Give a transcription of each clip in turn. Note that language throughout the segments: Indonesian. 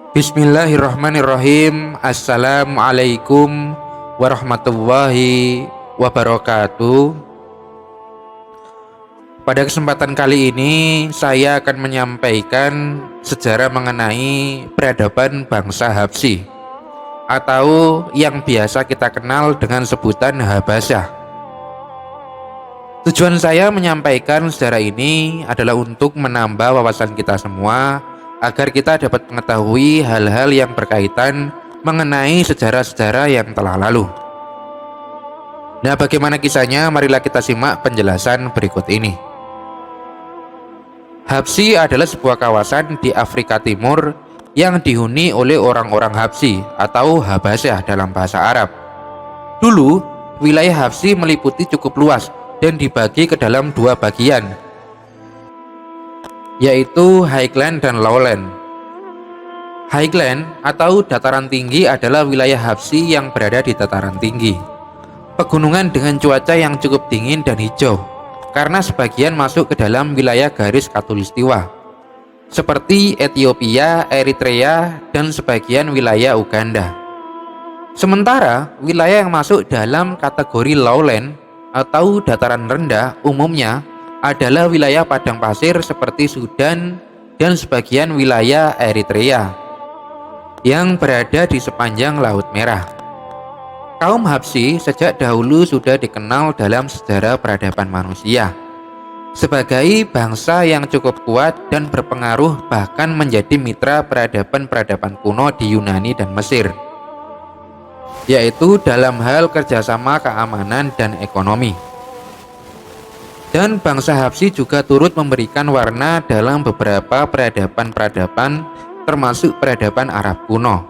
Bismillahirrahmanirrahim. Assalamualaikum warahmatullahi wabarakatuh. Pada kesempatan kali ini saya akan menyampaikan sejarah mengenai peradaban bangsa Habsyi atau yang biasa kita kenal dengan sebutan Habasyah. Tujuan saya menyampaikan sejarah ini adalah untuk menambah wawasan kita semua agar kita dapat mengetahui hal-hal yang berkaitan mengenai sejarah-sejarah yang telah lalu. Nah, bagaimana kisahnya? Marilah kita simak penjelasan berikut ini. Habsyi adalah sebuah kawasan di Afrika Timur yang dihuni oleh orang-orang Habsyi atau Habasyah dalam bahasa Arab. Dulu, wilayah Habsyi meliputi cukup luas dan dibagi ke dalam dua bagian, yaitu Highland dan Lowland. Highland atau dataran tinggi adalah wilayah Habsyi yang berada di dataran tinggi. Pegunungan dengan cuaca yang cukup dingin dan hijau, karena sebagian masuk ke dalam wilayah garis khatulistiwa, seperti Ethiopia, Eritrea, dan sebagian wilayah Uganda. Sementara wilayah yang masuk dalam kategori Lowland atau dataran rendah umumnya adalah wilayah padang pasir seperti Sudan dan sebagian wilayah Eritrea yang berada di sepanjang Laut Merah. Kaum Habsyi sejak dahulu sudah dikenal dalam sejarah peradaban manusia sebagai bangsa yang cukup kuat dan berpengaruh, bahkan menjadi mitra peradaban-peradaban kuno di Yunani dan Mesir, yaitu dalam hal kerjasama keamanan dan ekonomi. Dan bangsa Habsyi juga turut memberikan warna dalam beberapa peradaban-peradaban, termasuk peradaban Arab kuno.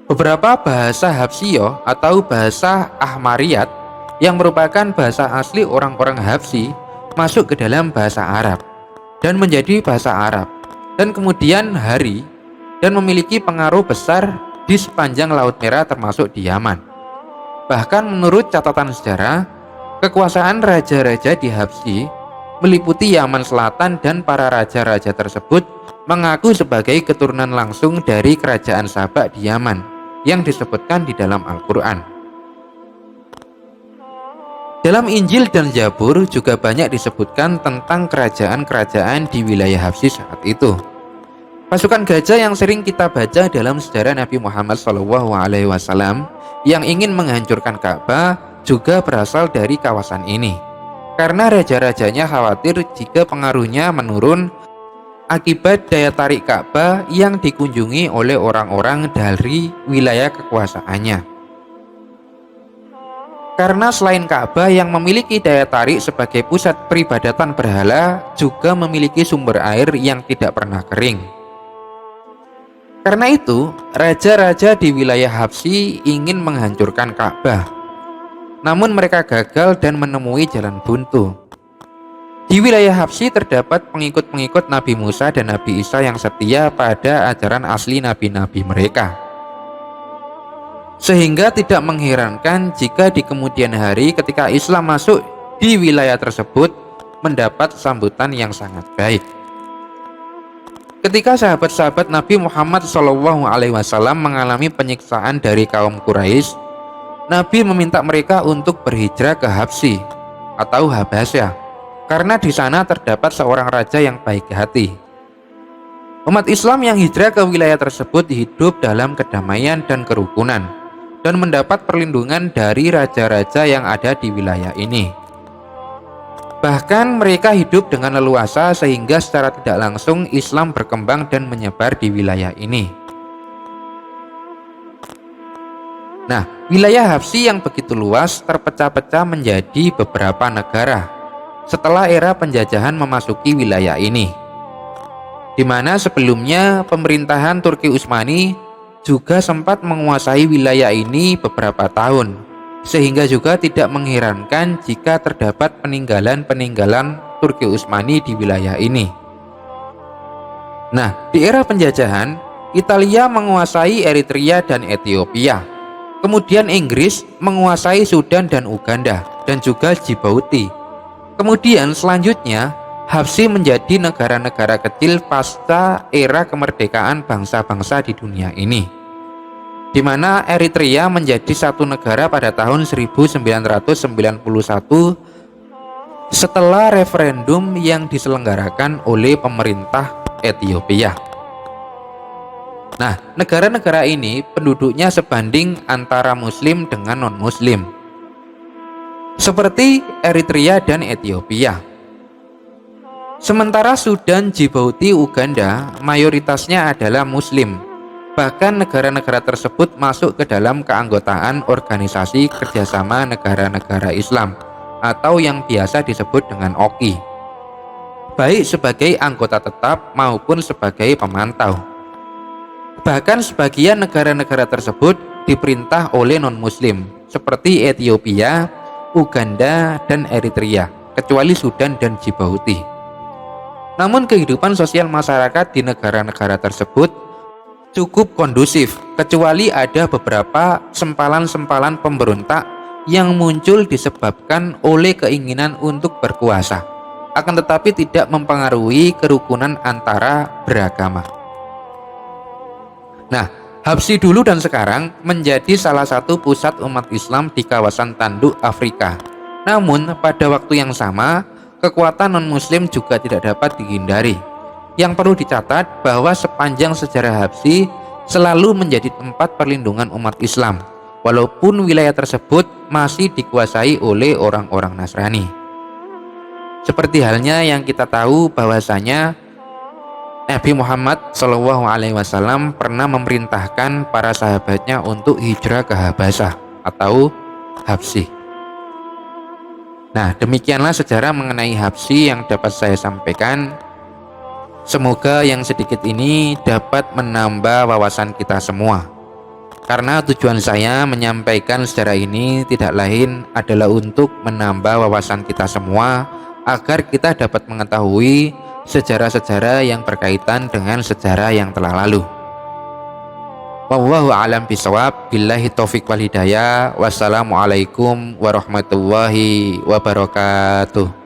Beberapa bahasa Habsyiyo atau bahasa Ahmariyat yang merupakan bahasa asli orang-orang Habsyi masuk ke dalam bahasa Arab dan menjadi bahasa Arab, dan kemudian hari dan memiliki pengaruh besar di sepanjang Laut Merah termasuk di Yaman. Bahkan menurut catatan sejarah, kekuasaan raja-raja di Habsyi meliputi Yaman Selatan, dan para raja-raja tersebut mengaku sebagai keturunan langsung dari kerajaan Sabak di Yaman yang disebutkan di dalam Al-Quran. Dalam Injil dan Zabur juga banyak disebutkan tentang kerajaan-kerajaan di wilayah Habsyi saat itu. Pasukan gajah yang sering kita baca dalam sejarah Nabi Muhammad SAW yang ingin menghancurkan Ka'bah juga berasal dari kawasan ini, karena raja-rajanya khawatir jika pengaruhnya menurun akibat daya tarik Ka'bah yang dikunjungi oleh orang-orang dari wilayah kekuasaannya. Karena selain Ka'bah yang memiliki daya tarik sebagai pusat peribadatan berhala, juga memiliki sumber air yang tidak pernah kering. Karena itu, raja-raja di wilayah Habsyi ingin menghancurkan Ka'bah. Namun mereka gagal dan menemui jalan buntu. Di wilayah Habsyi terdapat pengikut-pengikut Nabi Musa dan Nabi Isa yang setia pada ajaran asli nabi-nabi mereka. Sehingga tidak mengherankan jika di kemudian hari ketika Islam masuk di wilayah tersebut mendapat sambutan yang sangat baik. Ketika sahabat-sahabat Nabi Muhammad SAW mengalami penyiksaan dari kaum Quraisy, Nabi meminta mereka untuk berhijrah ke Habsyi atau Habasyah, karena di sana terdapat seorang raja yang baik hati. Umat Islam yang hijrah ke wilayah tersebut hidup dalam kedamaian dan kerukunan, dan mendapat perlindungan dari raja-raja yang ada di wilayah ini. Bahkan mereka hidup dengan leluasa, sehingga secara tidak langsung Islam berkembang dan menyebar di wilayah ini. Nah, wilayah Habsyi yang begitu luas terpecah-pecah menjadi beberapa negara setelah era penjajahan memasuki wilayah ini, di mana sebelumnya pemerintahan Turki Utsmani juga sempat menguasai wilayah ini beberapa tahun, sehingga juga tidak mengherankan jika terdapat peninggalan-peninggalan Turki Utsmani di wilayah ini. Nah, di era penjajahan, Italia menguasai Eritrea dan Ethiopia. Kemudian Inggris menguasai Sudan dan Uganda, dan juga Djibouti. Kemudian selanjutnya Habsyi menjadi negara-negara kecil pasca era kemerdekaan bangsa-bangsa di dunia ini, di mana Eritrea menjadi satu negara pada tahun 1991 setelah referendum yang diselenggarakan oleh pemerintah Ethiopia. Nah, negara-negara ini penduduknya sebanding antara muslim dengan non-muslim, seperti Eritrea dan Ethiopia. Sementara Sudan, Djibouti, Uganda mayoritasnya adalah muslim. Bahkan negara-negara tersebut masuk ke dalam keanggotaan Organisasi Kerjasama Negara-Negara Islam atau yang biasa disebut dengan OKI, baik sebagai anggota tetap maupun sebagai pemantau. Bahkan sebagian negara-negara tersebut diperintah oleh non-muslim seperti Ethiopia, Uganda, dan Eritrea, kecuali Sudan dan Djibouti. Namun kehidupan sosial masyarakat di negara-negara tersebut cukup kondusif, kecuali ada beberapa sempalan-sempalan pemberontak yang muncul disebabkan oleh keinginan untuk berkuasa, akan tetapi tidak mempengaruhi kerukunan antara beragama. Nah, Habsyi dulu dan sekarang menjadi salah satu pusat umat Islam di kawasan tanduk Afrika. Namun pada waktu yang sama, kekuatan non-muslim juga tidak dapat dihindari. Yang perlu dicatat bahwa sepanjang sejarah Habsyi selalu menjadi tempat perlindungan umat Islam, walaupun wilayah tersebut masih dikuasai oleh orang-orang Nasrani. Seperti halnya yang kita tahu bahwasanya Nabi Muhammad SAW pernah memerintahkan para sahabatnya untuk hijrah ke Habasyah atau Habsyi. Nah, demikianlah sejarah mengenai Habsyi yang dapat saya sampaikan. Semoga yang sedikit ini dapat menambah wawasan kita semua. Karena tujuan saya menyampaikan sejarah ini tidak lain adalah untuk menambah wawasan kita semua agar kita dapat mengetahui sejarah-sejarah yang berkaitan dengan sejarah yang telah lalu. Wallahu a'lam bishawab, billahi taufik wal hidayah. Wassalamualaikum warahmatullahi wabarakatuh.